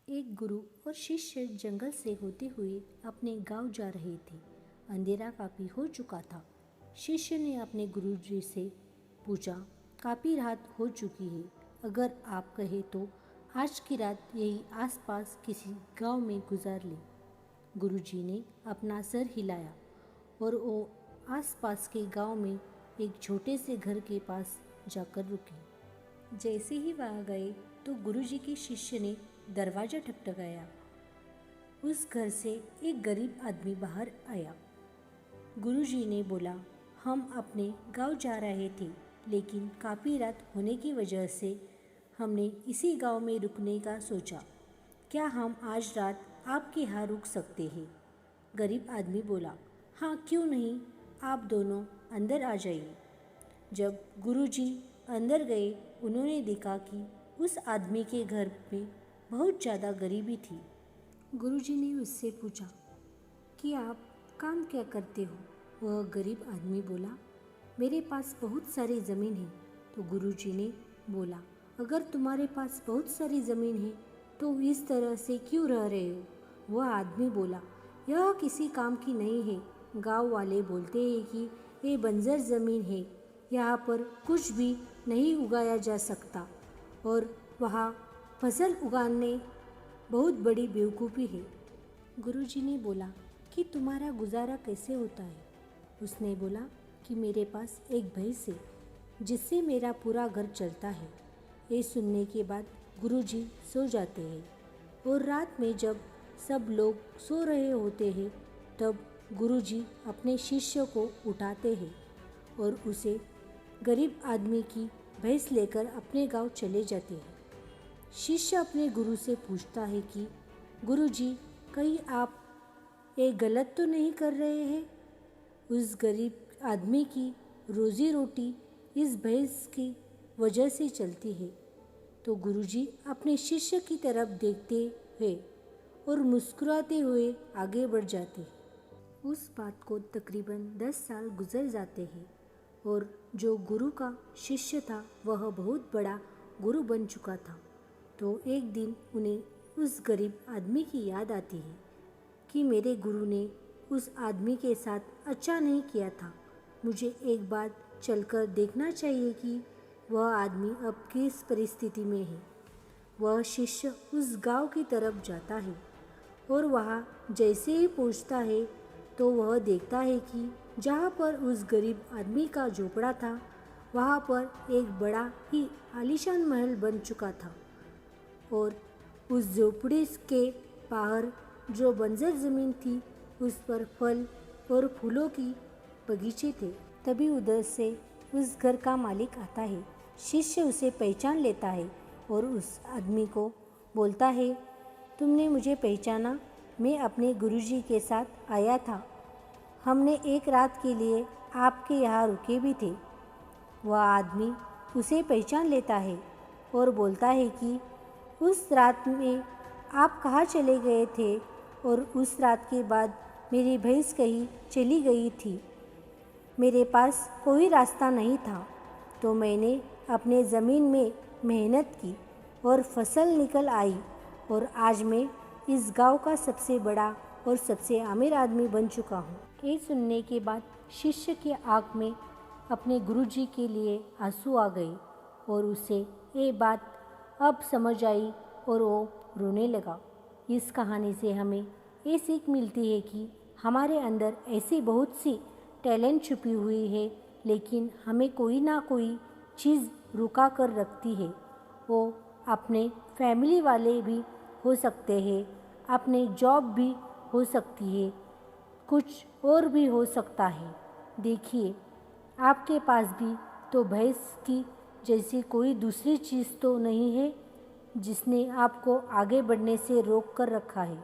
एक गुरु और शिष्य जंगल से होते हुए अपने गांव जा रहे थे। अंधेरा काफ़ी हो चुका था। शिष्य ने अपने गुरु जी से पूछा, काफ़ी रात हो चुकी है, अगर आप कहे तो आज की रात यही आसपास किसी गांव में गुजार ले। गुरु जी ने अपना सर हिलाया और वो आसपास के गांव में एक छोटे से घर के पास जाकर रुके। जैसे ही वहाँ गए तो गुरुजी के शिष्य ने दरवाज़ा ठकठकाया। उस घर से एक गरीब आदमी बाहर आया। गुरुजी ने बोला, हम अपने गांव जा रहे थे, लेकिन काफ़ी रात होने की वजह से हमने इसी गांव में रुकने का सोचा। क्या हम आज रात आपके यहाँ रुक सकते हैं? गरीब आदमी बोला, हाँ क्यों नहीं, आप दोनों अंदर आ जाइए। जब गुरुजी अंदर गए, उन्होंने देखा कि उस आदमी के घर में बहुत ज़्यादा गरीबी थी। गुरुजी ने उससे पूछा कि आप काम क्या करते हो? वह गरीब आदमी बोला, मेरे पास बहुत सारी ज़मीन है। तो गुरुजी ने बोला, अगर तुम्हारे पास बहुत सारी ज़मीन है तो इस तरह से क्यों रह रहे हो? वह आदमी बोला, यह किसी काम की नहीं है। गांव वाले बोलते हैं कि ये बंजर ज़मीन है, यहाँ पर कुछ भी नहीं उगाया जा सकता और वहाँ फसल उगाने बहुत बड़ी बेवकूफ़ी है। गुरुजी ने बोला कि तुम्हारा गुजारा कैसे होता है? उसने बोला कि मेरे पास एक भैंस है जिससे मेरा पूरा घर चलता है। ये सुनने के बाद गुरुजी सो जाते हैं और रात में जब सब लोग सो रहे होते हैं तब गुरुजी अपने शिष्य को उठाते हैं और उसे गरीब आदमी की भैंस लेकर अपने गांव चले जाते हैं। शिष्य अपने गुरु से पूछता है कि गुरुजी, कहीं आप ये गलत तो नहीं कर रहे हैं? उस गरीब आदमी की रोजी रोटी इस भैंस की वजह से चलती है। तो गुरुजी अपने शिष्य की तरफ देखते हैं और मुस्कुराते हुए आगे बढ़ जाते हैं। उस बात को तकरीबन 10 साल गुजर जाते हैं और जो गुरु का शिष्य था वह बहुत बड़ा गुरु बन चुका था। तो एक दिन उन्हें उस गरीब आदमी की याद आती है कि मेरे गुरु ने उस आदमी के साथ अच्छा नहीं किया था। मुझे एक बार चलकर देखना चाहिए कि वह आदमी अब किस परिस्थिति में है। वह शिष्य उस गांव की तरफ जाता है और वहाँ जैसे ही पहुँचता है तो वह देखता है कि जहाँ पर उस गरीब आदमी का झोपड़ा था वहाँ पर एक बड़ा ही आलीशान महल बन चुका था और उस झोपड़ी के बाहर जो बंजर ज़मीन थी उस पर फल और फूलों की बगीचे थे। तभी उधर से उस घर का मालिक आता है। शिष्य उसे पहचान लेता है और उस आदमी को बोलता है, तुमने मुझे पहचाना? मैं अपने गुरुजी के साथ आया था। हमने एक रात के लिए आपके यहाँ रुके भी थे। वह आदमी उसे पहचान लेता है और बोलता है कि उस रात में आप कहाँ चले गए थे और उस रात के बाद मेरी भैंस कहीं चली गई थी। मेरे पास कोई रास्ता नहीं था तो मैंने अपने ज़मीन में मेहनत की और फसल निकल आई और आज मैं इस गांव का सबसे बड़ा और सबसे अमीर आदमी बन चुका हूँ। ये सुनने के बाद शिष्य की आँख में अपने गुरुजी के लिए आंसू आ गए और उसे ये बात अब समझ आई और वो रोने लगा। इस कहानी से हमें ये सीख मिलती है कि हमारे अंदर ऐसी बहुत सी टैलेंट छुपी हुई है, लेकिन हमें कोई ना कोई चीज़ रुका कर रखती है। वो अपने फैमिली वाले भी हो सकते हैं, अपने जॉब भी हो सकती है, कुछ और भी हो सकता है। देखिए, आपके पास भी तो भैंस की जैसी कोई दूसरी चीज़ तो नहीं है जिसने आपको आगे बढ़ने से रोक कर रखा है।